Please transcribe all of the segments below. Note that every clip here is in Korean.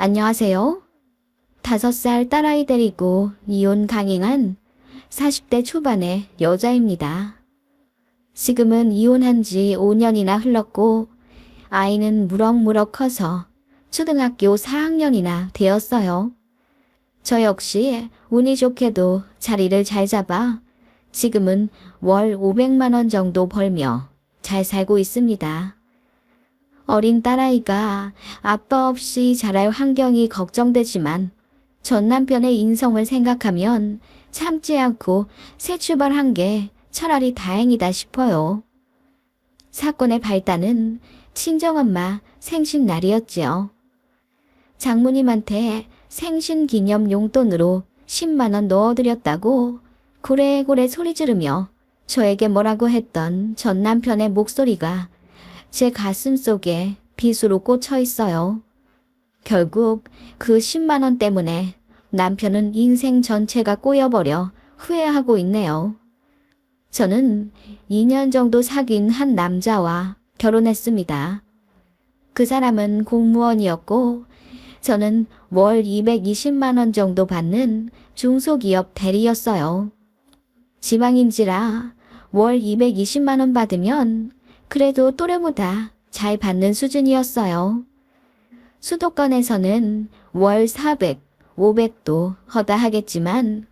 안녕하세요. 5살 딸아이 데리고 이혼 강행한 40대 초반의 여자입니다. 지금은 이혼한 지 5년이나 흘렀고 아이는 무럭무럭 커서 초등학교 4학년이나 되었어요. 저 역시 운이 좋게도 자리를 잘 잡아 지금은 월 500만 원 정도 벌며 잘 살고 있습니다. 어린 딸아이가 아빠 없이 자랄 환경이 걱정되지만 전 남편의 인성을 생각하면 참지 않고 새 출발한 게 차라리 다행이다 싶어요. 사건의 발단은 친정엄마 생신날이었지요. 장모님한테 생신 기념 용돈으로 10만 원 넣어드렸다고 고래고래 소리 지르며 저에게 뭐라고 했던 전 남편의 목소리가 제 가슴 속에 빗으로 꽂혀 있어요. 결국 그 10만 원 때문에 남편은 인생 전체가 꼬여버려 후회하고 있네요. 저는 2년 정도 사귄 한 남자와 결혼했습니다. 그 사람은 공무원이었고 저는 월 220만 원 정도 받는 중소기업 대리였어요. 지방인지라 월 220만 원 받으면 그래도 또래보다 잘 받는 수준이었어요. 수도권에서는 월 400, 500도 허다하겠지만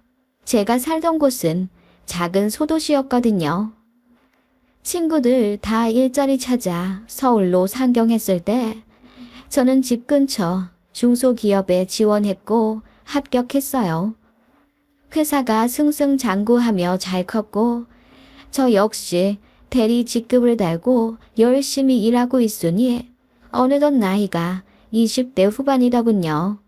제가 살던 곳은 작은 소도시였거든요. 친구들 다 일자리 찾아 서울로 상경했을 때 저는 집 근처 중소기업에 지원했고 합격했어요. 회사가 승승장구하며 잘 컸고 저 역시 대리 직급을 달고 열심히 일하고 있으니 어느덧 나이가 20대 후반이더군요.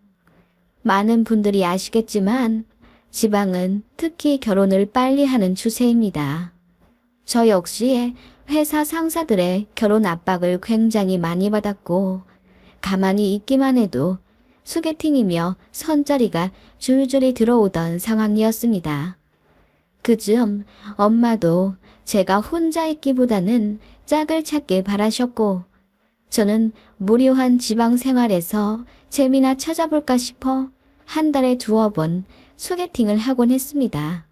많은 분들이 아시겠지만 지방은 특히 결혼을 빨리 하는 추세입니다. 저 역시 회사 상사들의 결혼 압박을 굉장히 많이 받았고 가만히 있기만 해도 소개팅이며 선자리가 줄줄이 들어오던 상황이었습니다. 그즈음 엄마도 제가 혼자 있기보다는 짝을 찾길 바라셨고 저는 무료한 지방 생활에서 재미나 찾아볼까 싶어 한 달에 2번 소개팅을 하곤 했습니다.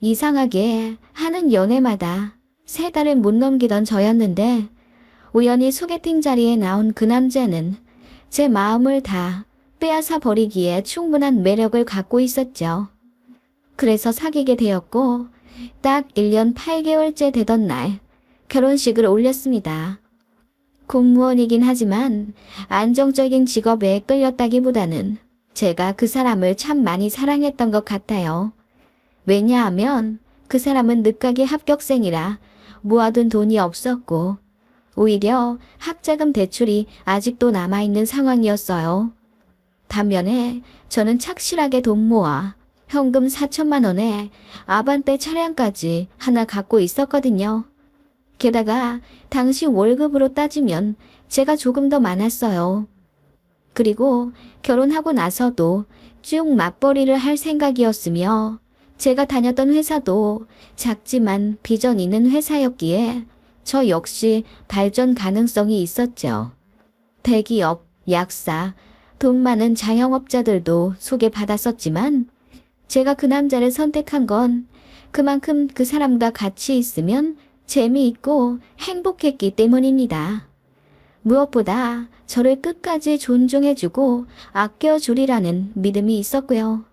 이상하게 하는 연애마다 3달을 못 넘기던 저였는데 우연히 소개팅 자리에 나온 그 남자는 제 마음을 다 빼앗아 버리기에 충분한 매력을 갖고 있었죠. 그래서 사귀게 되었고 딱 1년 8개월째 되던 날 결혼식을 올렸습니다. 공무원이긴 하지만 안정적인 직업에 끌렸다기보다는 제가 그 사람을 참 많이 사랑했던 것 같아요. 왜냐하면 그 사람은 늦가기 합격생이라 모아둔 돈이 없었고 오히려 학자금 대출이 아직도 남아있는 상황이었어요. 반면에 저는 착실하게 돈 모아 현금 4천만 원에 아반떼 차량까지 하나 갖고 있었거든요. 게다가 당시 월급으로 따지면 제가 조금 더 많았어요. 그리고 결혼하고 나서도 쭉 맞벌이를 할 생각이었으며 제가 다녔던 회사도 작지만 비전 있는 회사였기에 저 역시 발전 가능성이 있었죠. 대기업, 약사, 돈 많은 자영업자들도 소개받았었지만 제가 그 남자를 선택한 건 그만큼 그 사람과 같이 있으면 재미있고 행복했기 때문입니다. 무엇보다 저를 끝까지 존중해주고 아껴주리라는 믿음이 있었고요.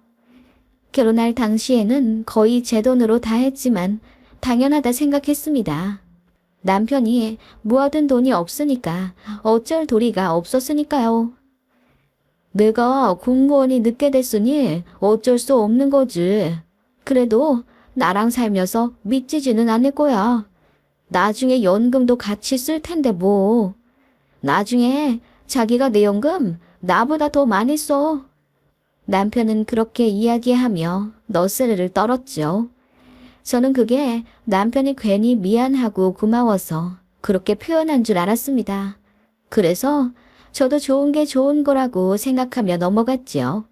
결혼할 당시에는 거의 제 돈으로 다 했지만 당연하다 생각했습니다. 남편이 모아둔 돈이 없으니까 어쩔 도리가 없었으니까요. 내가 공무원이 늦게 됐으니 어쩔 수 없는 거지. 그래도 나랑 살면서 믿지지는 않을 거야. 나중에 연금도 같이 쓸 텐데 뭐. 나중에 자기가 내 연금 나보다 더 많이 써. 남편은 그렇게 이야기하며 너스레를 떨었죠. 저는 그게 남편이 괜히 미안하고 고마워서 그렇게 표현한 줄 알았습니다. 그래서 저도 좋은 게 좋은 거라고 생각하며 넘어갔지요.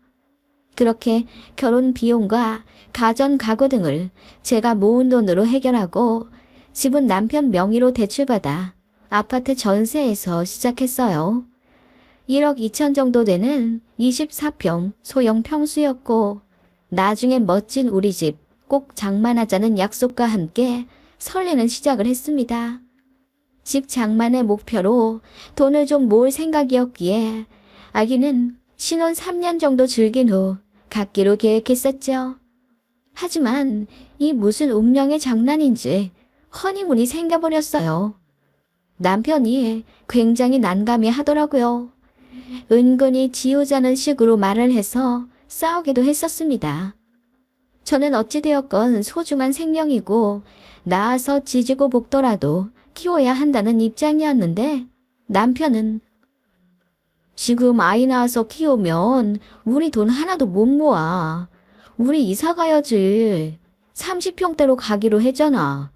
그렇게 결혼 비용과 가전 가구 등을 제가 모은 돈으로 해결하고 집은 남편 명의로 대출받아 아파트 전세에서 시작했어요. 1억 2천 정도 되는 24평 소형 평수였고, 나중에 멋진 우리 집 꼭 장만하자는 약속과 함께 설레는 시작을 했습니다. 집 장만의 목표로 돈을 좀 모을 생각이었기에 아기는 신혼 3년 정도 즐긴 후 갖기로 계획했었죠. 하지만 이 무슨 운명의 장난인지 허니문이 생겨버렸어요. 남편이 굉장히 난감해 하더라고요. 은근히 지우자는 식으로 말을 해서 싸우기도 했었습니다. 저는 어찌되었건 소중한 생명이고 낳아서 지지고 볶더라도 키워야 한다는 입장이었는데 남편은 지금 아이 낳아서 키우면 우리 돈 하나도 못 모아. 우리 이사 가야지. 30평대로 가기로 했잖아.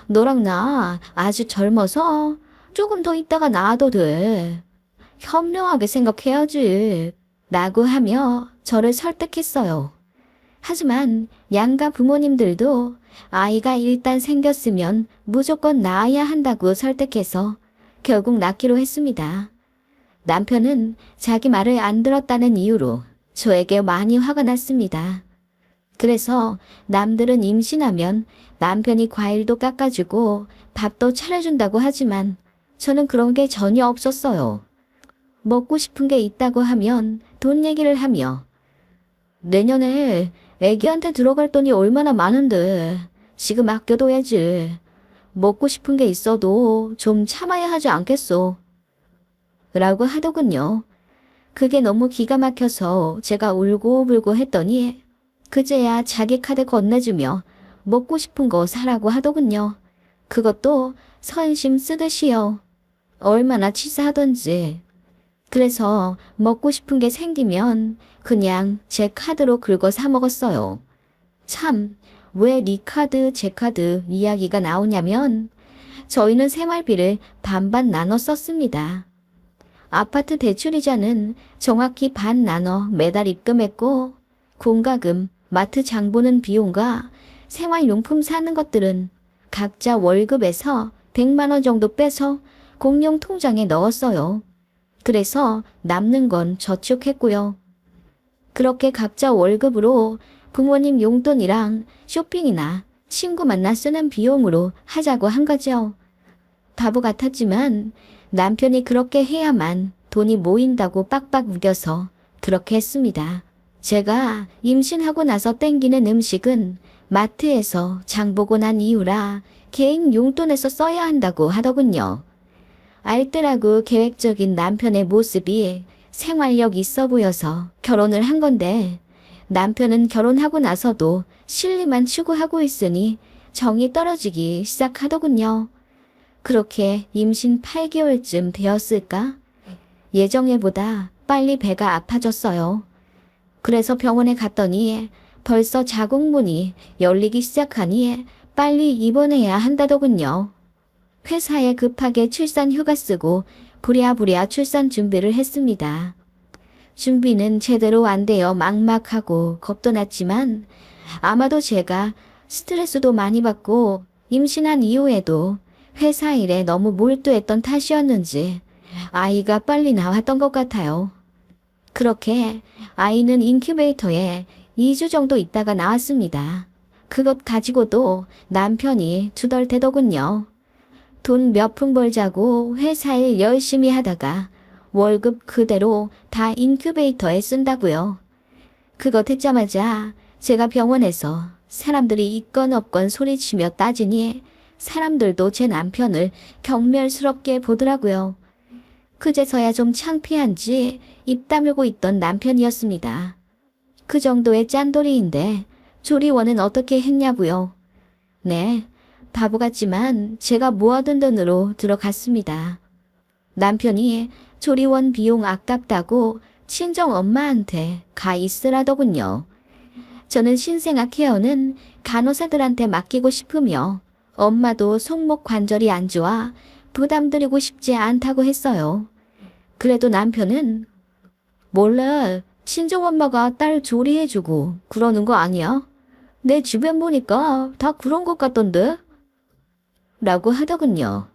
너랑 나 아주 젊어서 조금 더 있다가 낳아도 돼. 현명하게 생각해야지. 라고 하며 저를 설득했어요. 하지만 양가 부모님들도 아이가 일단 생겼으면 무조건 낳아야 한다고 설득해서 결국 낳기로 했습니다. 남편은 자기 말을 안 들었다는 이유로 저에게 많이 화가 났습니다. 그래서 남들은 임신하면 남편이 과일도 깎아주고 밥도 차려준다고 하지만 저는 그런 게 전혀 없었어요. 먹고 싶은 게 있다고 하면 돈 얘기를 하며 내년에 애기한테 들어갈 돈이 얼마나 많은데 지금 아껴둬야지. 먹고 싶은 게 있어도 좀 참아야 하지 않겠소? 라고 하더군요. 그게 너무 기가 막혀서 제가 울고불고 했더니 그제야 자기 카드 건네주며 먹고 싶은 거 사라고 하더군요. 그것도 선심 쓰듯이요. 얼마나 치사하던지. 그래서 먹고 싶은 게 생기면 그냥 제 카드로 긁어 사 먹었어요. 참, 왜 네 카드, 제 카드 이야기가 나오냐면 저희는 생활비를 반반 나눠 썼습니다. 아파트 대출이자는 정확히 반 나눠 매달 입금했고 공과금, 마트 장 보는 비용과 생활용품 사는 것들은 각자 월급에서 100만 원 정도 빼서 공용 통장에 넣었어요. 그래서 남는 건 저축했고요. 그렇게 각자 월급으로 부모님 용돈이랑 쇼핑이나 친구 만나 쓰는 비용으로 하자고 한 거죠. 바보 같았지만 남편이 그렇게 해야만 돈이 모인다고 빡빡 우겨서 그렇게 했습니다. 제가 임신하고 나서 땡기는 음식은 마트에서 장 보고 난 이후라 개인 용돈에서 써야 한다고 하더군요. 알뜰하고 계획적인 남편의 모습이 생활력 있어 보여서 결혼을 한 건데 남편은 결혼하고 나서도 실리만 추구하고 있으니 정이 떨어지기 시작하더군요. 그렇게 임신 8개월쯤 되었을까? 예정일보다 빨리 배가 아파졌어요. 그래서 병원에 갔더니 벌써 자궁문이 열리기 시작하니 빨리 입원해야 한다더군요. 회사에 급하게 출산 휴가 쓰고 부랴부랴 출산 준비를 했습니다. 준비는 제대로 안 되어 막막하고 겁도 났지만 아마도 제가 스트레스도 많이 받고 임신한 이후에도 회사 일에 너무 몰두했던 탓이었는지 아이가 빨리 나왔던 것 같아요. 그렇게 아이는 인큐베이터에 2주 정도 있다가 나왔습니다. 그것 가지고도 남편이 투덜대더군요. 돈 몇 푼 벌자고 회사 일 열심히 하다가 월급 그대로 다 인큐베이터에 쓴다고요. 그거 듣자마자 제가 병원에서 사람들이 있건 없건 소리치며 따지니 사람들도 제 남편을 경멸스럽게 보더라고요. 그제서야 좀 창피한지 입 다물고 있던 남편이었습니다. 그 정도의 짠돌이인데 조리원은 어떻게 했냐고요. 네, 바보 같지만 제가 모아둔 돈으로 들어갔습니다. 남편이 조리원 비용 아깝다고 친정 엄마한테 가 있으라더군요. 저는 신생아 케어는 간호사들한테 맡기고 싶으며 엄마도 손목 관절이 안 좋아 부담드리고 싶지 않다고 했어요. 그래도 남편은 몰라, 친정엄마가 딸 조리해주고 그러는 거 아니야? 내 주변 보니까 다 그런 것 같던데? 라고 하더군요.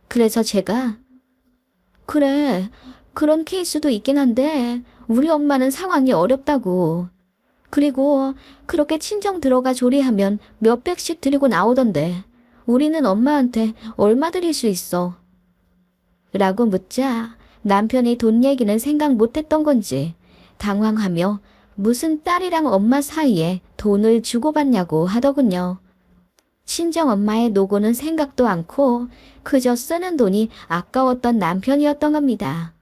그래서 제가 그래, 그런 케이스도 있긴 한데 우리 엄마는 상황이 어렵다고. 그리고 그렇게 친정 들어가 조리하면 몇백씩 드리고 나오던데 우리는 엄마한테 얼마 드릴 수 있어? 라고 묻자 남편이 돈 얘기는 생각 못했던 건지 당황하며 무슨 딸이랑 엄마 사이에 돈을 주고받냐고 하더군요. 친정엄마의 노고는 생각도 않고 그저 쓰는 돈이 아까웠던 남편이었던 겁니다.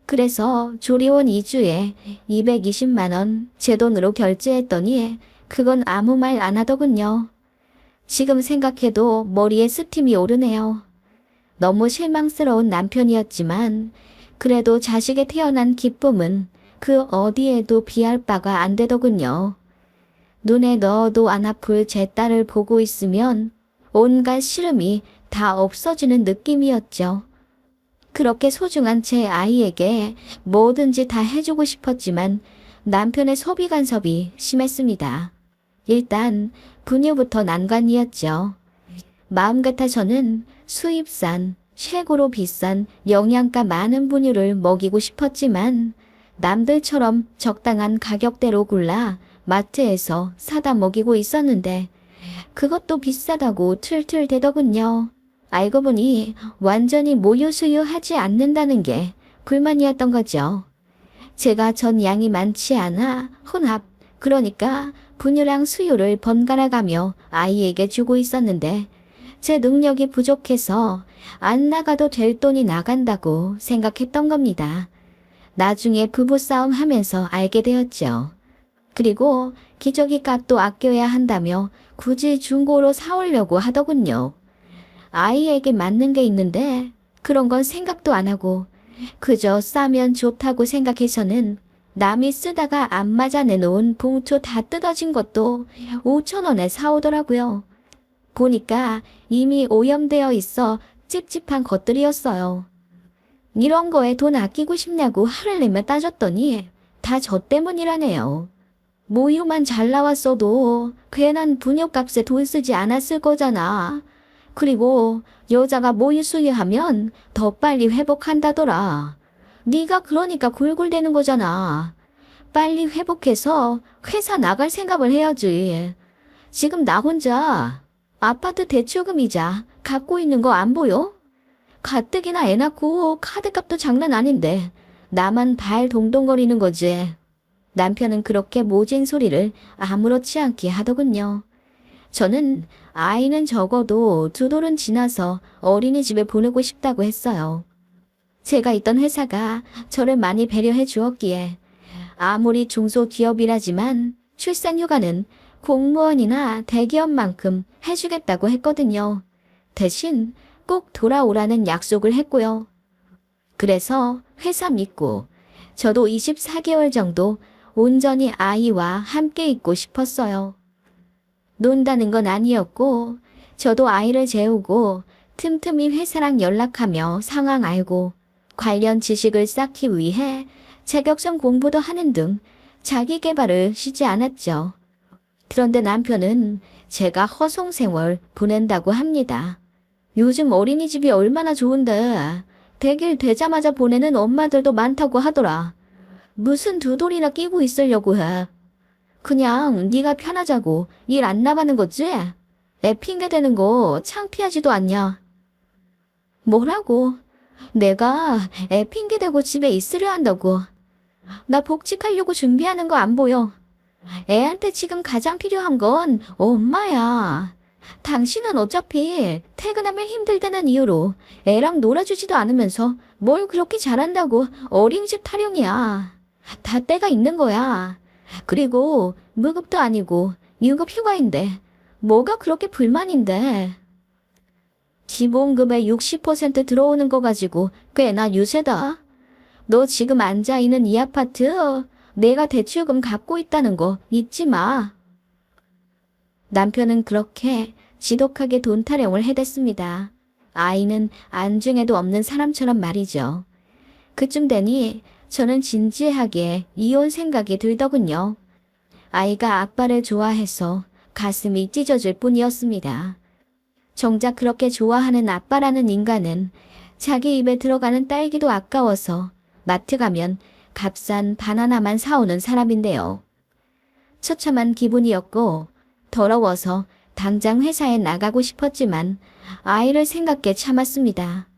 그래서 조리원 2주에 220만 원 제 돈으로 결제했더니 그건 아무 말 안 하더군요. 지금 생각해도 머리에 스팀이 오르네요. 너무 실망스러운 남편이었지만 그래도 자식에 태어난 기쁨은 그 어디에도 비할 바가 안 되더군요. 눈에 넣어도 안 아플 제 딸을 보고 있으면 온갖 시름이 다 없어지는 느낌이었죠. 그렇게 소중한 제 아이에게 뭐든지 다 해주고 싶었지만 남편의 소비 간섭이 심했습니다. 일단 분유부터 난관이었죠. 마음 같아서는 수입산, 최고로 비싼 영양가 많은 분유를 먹이고 싶었지만 남들처럼 적당한 가격대로 골라 마트에서 사다 먹이고 있었는데 그것도 비싸다고 툴툴대더군요. 알고 보니 완전히 모유 수유하지 않는다는 게 불만이었던 거죠. 제가 전 양이 많지 않아 혼합, 그러니까 분유랑 수유를 번갈아 가며 아이에게 주고 있었는데 제 능력이 부족해서 안 나가도 될 돈이 나간다고 생각했던 겁니다. 나중에 부부싸움 하면서 알게 되었죠. 그리고 기저귀 값도 아껴야 한다며 굳이 중고로 사오려고 하더군요. 아이에게 맞는 게 있는데 그런 건 생각도 안 하고 그저 싸면 좋다고 생각해서는 남이 쓰다가 안 맞아 내놓은 봉투 다 뜯어진 것도 5,000원에 사오더라고요. 보니까 이미 오염되어 있어 찝찝한 것들이었어요. 이런 거에 돈 아끼고 싶냐고 화를 내며 따졌더니 다 저 때문이라네요. 모유만 잘 나왔어도 괜한 분유값에 돈 쓰지 않았을 거잖아. 그리고 여자가 모유 수유하면 더 빨리 회복한다더라. 네가 그러니까 골골대는 거잖아. 빨리 회복해서 회사 나갈 생각을 해야지. 지금 나 혼자 아파트 대출금이자 갖고 있는 거 안 보여? 가뜩이나 애 낳고 카드값도 장난 아닌데 나만 발 동동거리는 거지. 남편은 그렇게 모진 소리를 아무렇지 않게 하더군요. 저는 아이는 적어도 2돌은 지나서 어린이집에 보내고 싶다고 했어요. 제가 있던 회사가 저를 많이 배려해 주었기에 아무리 중소기업이라지만 출산휴가는 공무원이나 대기업만큼 해주겠다고 했거든요. 대신 꼭 돌아오라는 약속을 했고요. 그래서 회사 믿고 저도 24개월 정도 온전히 아이와 함께 있고 싶었어요. 논다는 건 아니었고 저도 아이를 재우고 틈틈이 회사랑 연락하며 상황 알고 관련 지식을 쌓기 위해 자격증 공부도 하는 등 자기 개발을 쉬지 않았죠. 그런데 남편은 제가 허송세월 보낸다고 합니다. 요즘 어린이집이 얼마나 좋은데 100일 되자마자 보내는 엄마들도 많다고 하더라. 무슨 2돌이나 끼고 있으려고 해. 그냥 네가 편하자고 일 안 나가는 거지? 애 핑계 대는 거 창피하지도 않냐? 뭐라고? 내가 애 핑계 대고 집에 있으려 한다고. 나 복직하려고 준비하는 거 안 보여. 애한테 지금 가장 필요한 건 엄마야. 당신은 어차피 퇴근하면 힘들다는 이유로 애랑 놀아주지도 않으면서 뭘 그렇게 잘한다고 어린이집 타령이야. 다 때가 있는 거야. 그리고 무급도 아니고 유급 휴가인데 뭐가 그렇게 불만인데. 기본급의 60% 들어오는 거 가지고 꽤나 유세다. 너 지금 앉아있는 이 아파트 내가 대출금 갚고 있다는 거 잊지 마. 남편은 그렇게 지독하게 돈 타령을 해댔습니다. 아이는 안중에도 없는 사람처럼 말이죠. 그쯤 되니 저는 진지하게 이혼 생각이 들더군요. 아이가 아빠를 좋아해서 가슴이 찢어질 뿐이었습니다. 정작 그렇게 좋아하는 아빠라는 인간은 자기 입에 들어가는 딸기도 아까워서 마트 가면 값싼 바나나만 사오는 사람인데요. 처참한 기분이었고 더러워서 당장 회사에 나가고 싶었지만 아이를 생각해 참았습니다.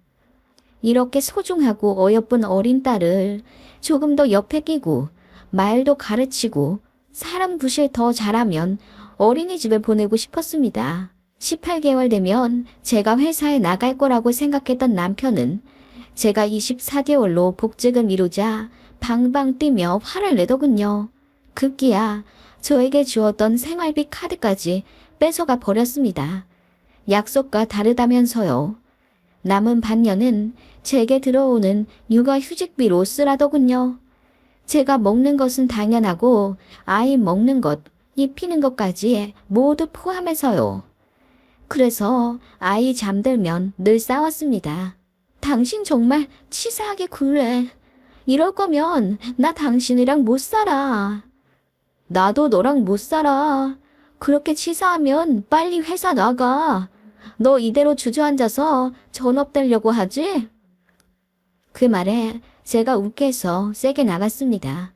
이렇게 소중하고 어여쁜 어린 딸을 조금 더 옆에 끼고 말도 가르치고 사람 구실 더 잘하면 어린이집에 보내고 싶었습니다. 18개월 되면 제가 회사에 나갈 거라고 생각했던 남편은 제가 24개월로 복직을 미루자 방방 뛰며 화를 내더군요. 급기야 저에게 주었던 생활비 카드까지 뺏어가 버렸습니다. 약속과 다르다면서요. 남은 반년은 제게 들어오는 육아휴직비로 쓰라더군요. 제가 먹는 것은 당연하고 아이 먹는 것, 입히는 것까지 모두 포함해서요. 그래서 아이 잠들면 늘 싸웠습니다. 당신 정말 치사하게 굴래. 이럴 거면 나 당신이랑 못 살아. 나도 너랑 못 살아. 그렇게 치사하면 빨리 회사 나가. 너 이대로 주저앉아서 전업되려고 하지? 그 말에 제가 욱해서 세게 나갔습니다.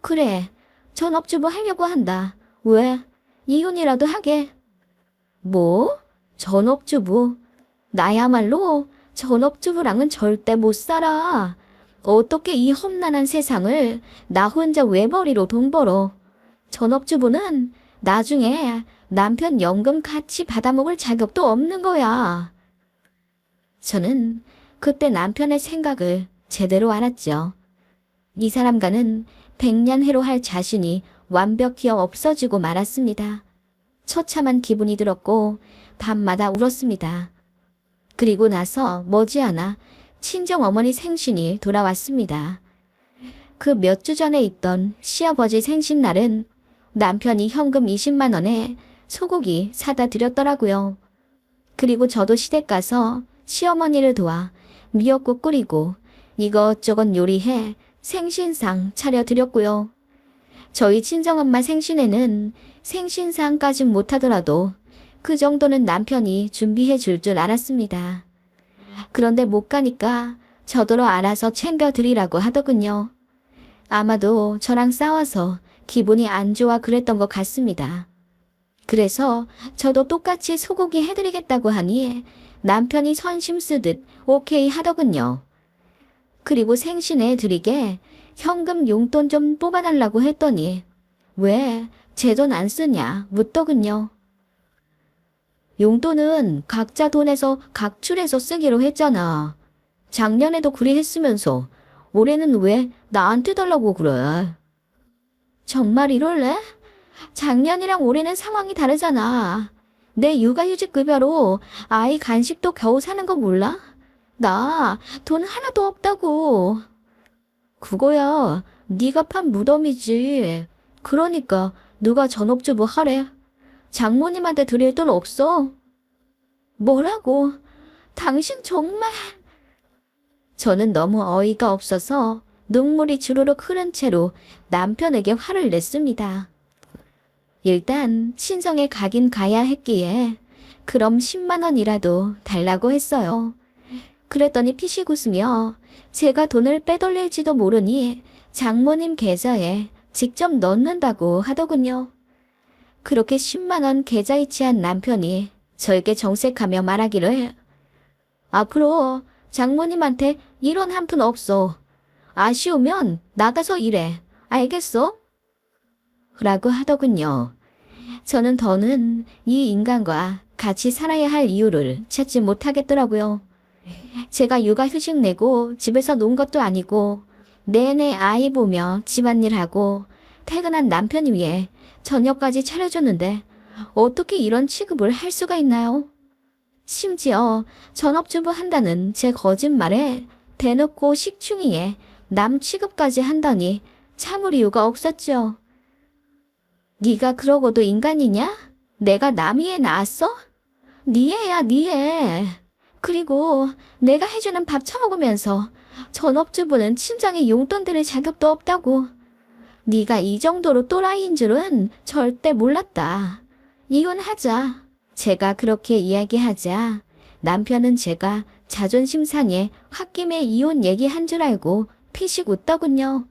그래, 전업주부 하려고 한다. 왜? 이혼이라도 하게. 뭐? 전업주부? 나야말로 전업주부랑은 절대 못 살아. 어떻게 이 험난한 세상을 나 혼자 외벌이로 돈 벌어. 전업주부는 나중에 남편 연금 같이 받아먹을 자격도 없는 거야. 저는 그때 남편의 생각을 제대로 알았죠. 이 사람과는 백년해로 할 자신이 완벽히 없어지고 말았습니다. 처참한 기분이 들었고 밤마다 울었습니다. 그리고 나서 머지않아 친정어머니 생신이 돌아왔습니다. 그 몇 주 전에 있던 시아버지 생신날은 남편이 현금 20만 원에 소고기 사다 드렸더라고요. 그리고 저도 시댁 가서 시어머니를 도와 미역국 끓이고 이것저것 요리해 생신상 차려드렸고요. 저희 친정엄마 생신에는 생신상까진 못하더라도 그 정도는 남편이 준비해 줄 줄 알았습니다. 그런데 못 가니까 저더러 알아서 챙겨드리라고 하더군요. 아마도 저랑 싸워서 기분이 안 좋아 그랬던 것 같습니다. 그래서 저도 똑같이 소고기 해드리겠다고 하니 남편이 선심 쓰듯 오케이 하더군요. 그리고 생신에 드리게 현금 용돈 좀 뽑아달라고 했더니 왜 제 돈 안 쓰냐 묻더군요. 용돈은 각자 돈에서 각출해서 쓰기로 했잖아. 작년에도 그리 했으면서 올해는 왜 나한테 달라고 그래? 정말 이럴래? 작년이랑 올해는 상황이 다르잖아. 내 육아휴직급여로 아이 간식도 겨우 사는 거 몰라? 나 돈 하나도 없다고. 그거야 네가 판 무덤이지. 그러니까 누가 전업주부 하래? 장모님한테 드릴 돈 없어? 뭐라고? 당신 정말... 저는 너무 어이가 없어서 눈물이 주르륵 흐른 채로 남편에게 화를 냈습니다. 일단 친정에 가긴 가야 했기에 그럼 10만 원이라도 달라고 했어요. 그랬더니 피식 웃으며 제가 돈을 빼돌릴지도 모르니 장모님 계좌에 직접 넣는다고 하더군요. 그렇게 10만 원 계좌이체한 남편이 저에게 정색하며 말하기를 앞으로 장모님한테 이런 한 푼 없어. 아쉬우면 나가서 일해. 알겠어? 라고 하더군요. 저는 더는 이 인간과 같이 살아야 할 이유를 찾지 못하겠더라고요. 제가 육아휴직 내고 집에서 논 것도 아니고 내내 아이 보며 집안일하고 퇴근한 남편 위에 저녁까지 차려줬는데 어떻게 이런 취급을 할 수가 있나요? 심지어 전업주부 한다는 제 거짓말에 대놓고 식충이에 남 취급까지 한다니 참을 이유가 없었죠. 네가 그러고도 인간이냐? 내가 남이 애 낳았어? 네 애야, 네 애. 그리고 내가 해주는 밥 처먹으면서 전업주부는 친정에 용돈 드릴 자격도 없다고. 네가 이 정도로 또라이인 줄은 절대 몰랐다. 이혼하자. 제가 그렇게 이야기하자 남편은 제가 자존심 상해 홧김에 이혼 얘기한 줄 알고 피식 웃더군요.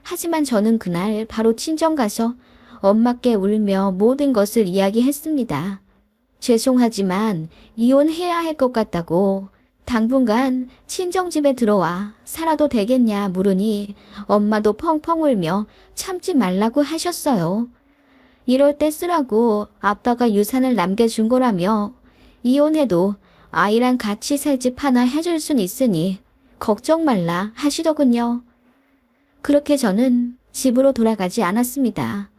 하지만 저는 그날 바로 친정 가서 엄마께 울며 모든 것을 이야기했습니다. 죄송하지만 이혼해야 할 것 같다고 당분간 친정집에 들어와 살아도 되겠냐 물으니 엄마도 펑펑 울며 참지 말라고 하셨어요. 이럴 때 쓰라고 아빠가 유산을 남겨준 거라며 이혼해도 아이랑 같이 살 집 하나 해줄 순 있으니 걱정 말라 하시더군요. 그렇게 저는 집으로 돌아가지 않았습니다.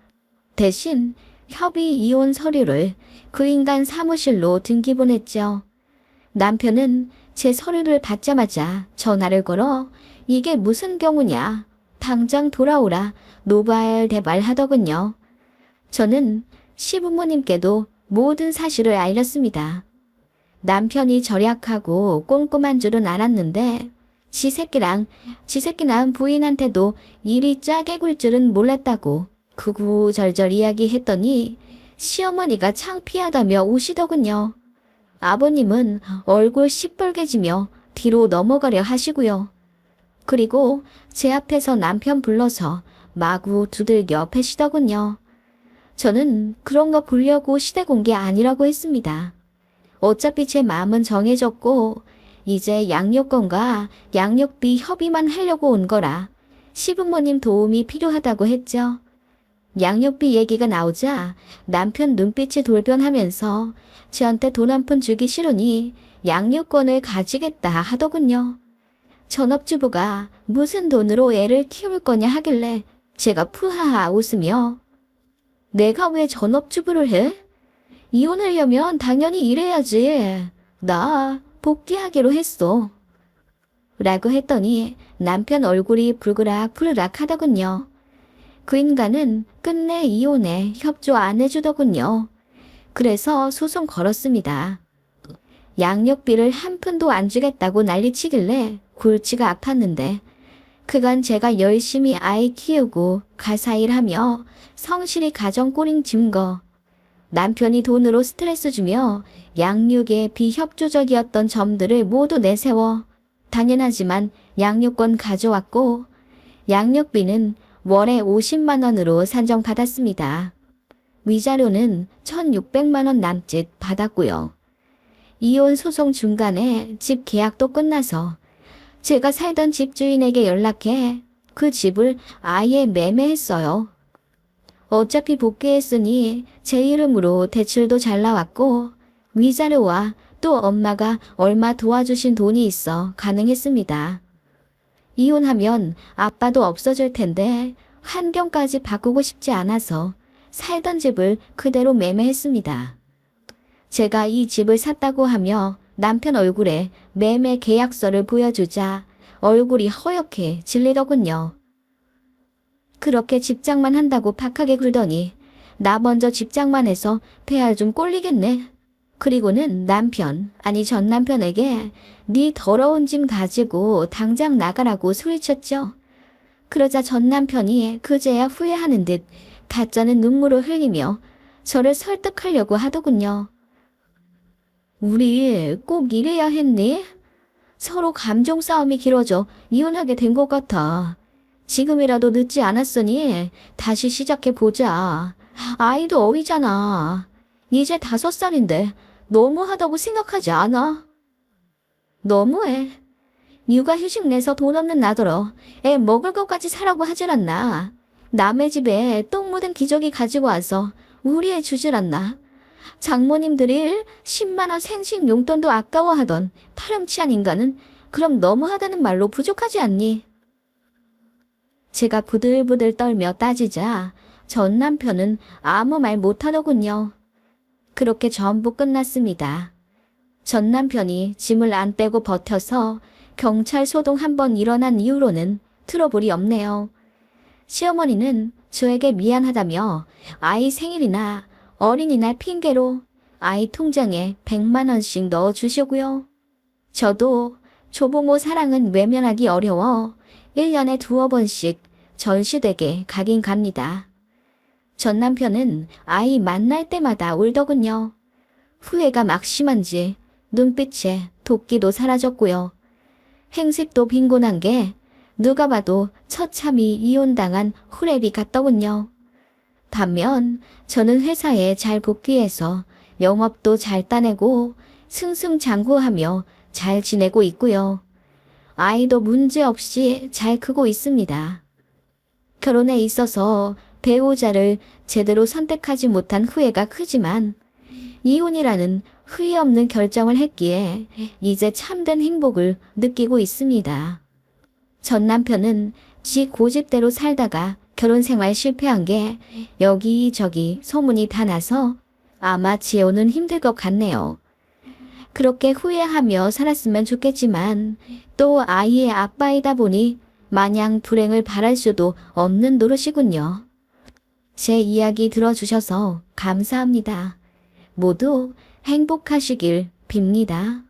대신 협의 이혼 서류를 그 인간 사무실로 등기보냈죠. 남편은 제 서류를 받자마자 전화를 걸어 이게 무슨 경우냐, 당장 돌아오라 노발대발하더군요. 저는 시부모님께도 모든 사실을 알렸습니다. 남편이 절약하고 꼼꼼한 줄은 알았는데 지 새끼 낳은 부인한테도 일이 짜게 굴 줄은 몰랐다고 구구절절 이야기했더니 시어머니가 창피하다며 우시더군요. 아버님은 얼굴 시뻘개지며 뒤로 넘어가려 하시고요. 그리고 제 앞에서 남편 불러서 마구 두들겨 패시더군요. 저는 그런 거 보려고 시댁 온 게 아니라고 했습니다. 어차피 제 마음은 정해졌고 이제 양육권과 양육비 협의만 하려고 온 거라 시부모님 도움이 필요하다고 했죠. 양육비 얘기가 나오자 남편 눈빛이 돌변하면서 저한테 돈 한 푼 주기 싫으니 양육권을 가지겠다 하더군요. 전업주부가 무슨 돈으로 애를 키울 거냐 하길래 제가 푸하하 웃으며 내가 왜 전업주부를 해? 이혼하려면 당연히 일해야지. 나 복귀하기로 했어. 라고 했더니 남편 얼굴이 불그락불그락 하더군요. 그 인간은 끝내 이혼에 협조 안 해주더군요. 그래서 소송 걸었습니다. 양육비를 한 푼도 안 주겠다고 난리치길래 골치가 아팠는데 그간 제가 열심히 아이 키우고 가사일하며 성실히 가정 꾸린 증거. 남편이 돈으로 스트레스 주며 양육에 비협조적이었던 점들을 모두 내세워 당연하지만 양육권 가져왔고 양육비는 월에 50만 원으로 산정받았습니다. 위자료는 1,600만 원 남짓 받았고요. 이혼 소송 중간에 집 계약도 끝나서 제가 살던 집주인에게 연락해 그 집을 아예 매매했어요. 어차피 복귀했으니 제 이름으로 대출도 잘 나왔고 위자료와 또 엄마가 얼마 도와주신 돈이 있어 가능했습니다. 이혼하면 아빠도 없어질 텐데 환경까지 바꾸고 싶지 않아서 살던 집을 그대로 매매했습니다. 제가 이 집을 샀다고 하며 남편 얼굴에 매매 계약서를 보여주자 얼굴이 허옇게 질리더군요. 그렇게 집장만 한다고 박하게 굴더니 나 먼저 집장만 해서 배알 좀 꼴리겠네. 그리고는 전 남편에게 네 더러운 짐 가지고 당장 나가라고 소리쳤죠. 그러자 전 남편이 그제야 후회하는 듯 가짜는 눈물을 흘리며 저를 설득하려고 하더군요. 우리 꼭 이래야 했니? 서로 감정 싸움이 길어져 이혼하게 된 것 같아. 지금이라도 늦지 않았으니 다시 시작해보자. 아이도 어리잖아. 이제 5살인데 너무하다고 생각하지 않아? 너무해. 육아휴직 내서 돈 없는 나더러 애 먹을 것까지 사라고 하질 않나. 남의 집에 똥 묻은 기저귀 가지고 와서 우리 애 주질 않나. 장모님들이 10만 원 생식 용돈도 아까워하던 파렴치한 인간은 그럼 너무하다는 말로 부족하지 않니? 제가 부들부들 떨며 따지자 전 남편은 아무 말 못하더군요. 그렇게 전부 끝났습니다. 전 남편이 짐을 안 빼고 버텨서 경찰 소동 한 번 일어난 이후로는 트러블이 없네요. 시어머니는 저에게 미안하다며 아이 생일이나 어린이날 핑계로 아이 통장에 100만 원씩 넣어주시고요. 저도 조부모 사랑은 외면하기 어려워 1년에 2번씩 전시댁에 가긴 갑니다. 전 남편은 아이 만날 때마다 울더군요. 후회가 막심한지 눈빛에 도끼도 사라졌고요. 행색도 빈곤한 게 누가 봐도 처참히 이혼당한 후레비 같더군요. 반면 저는 회사에 잘 복귀해서 영업도 잘 따내고 승승장구하며 잘 지내고 있고요. 아이도 문제없이 잘 크고 있습니다. 결혼에 있어서 배우자를 제대로 선택하지 못한 후회가 크지만 이혼이라는 후회 없는 결정을 했기에 이제 참된 행복을 느끼고 있습니다. 전 남편은 지 고집대로 살다가 결혼 생활 실패한 게 여기저기 소문이 다 나서 아마 지호는 힘들 것 같네요. 그렇게 후회하며 살았으면 좋겠지만 또 아이의 아빠이다 보니 마냥 불행을 바랄 수도 없는 노릇이군요. 제 이야기 들어주셔서 감사합니다. 모두 행복하시길 빕니다.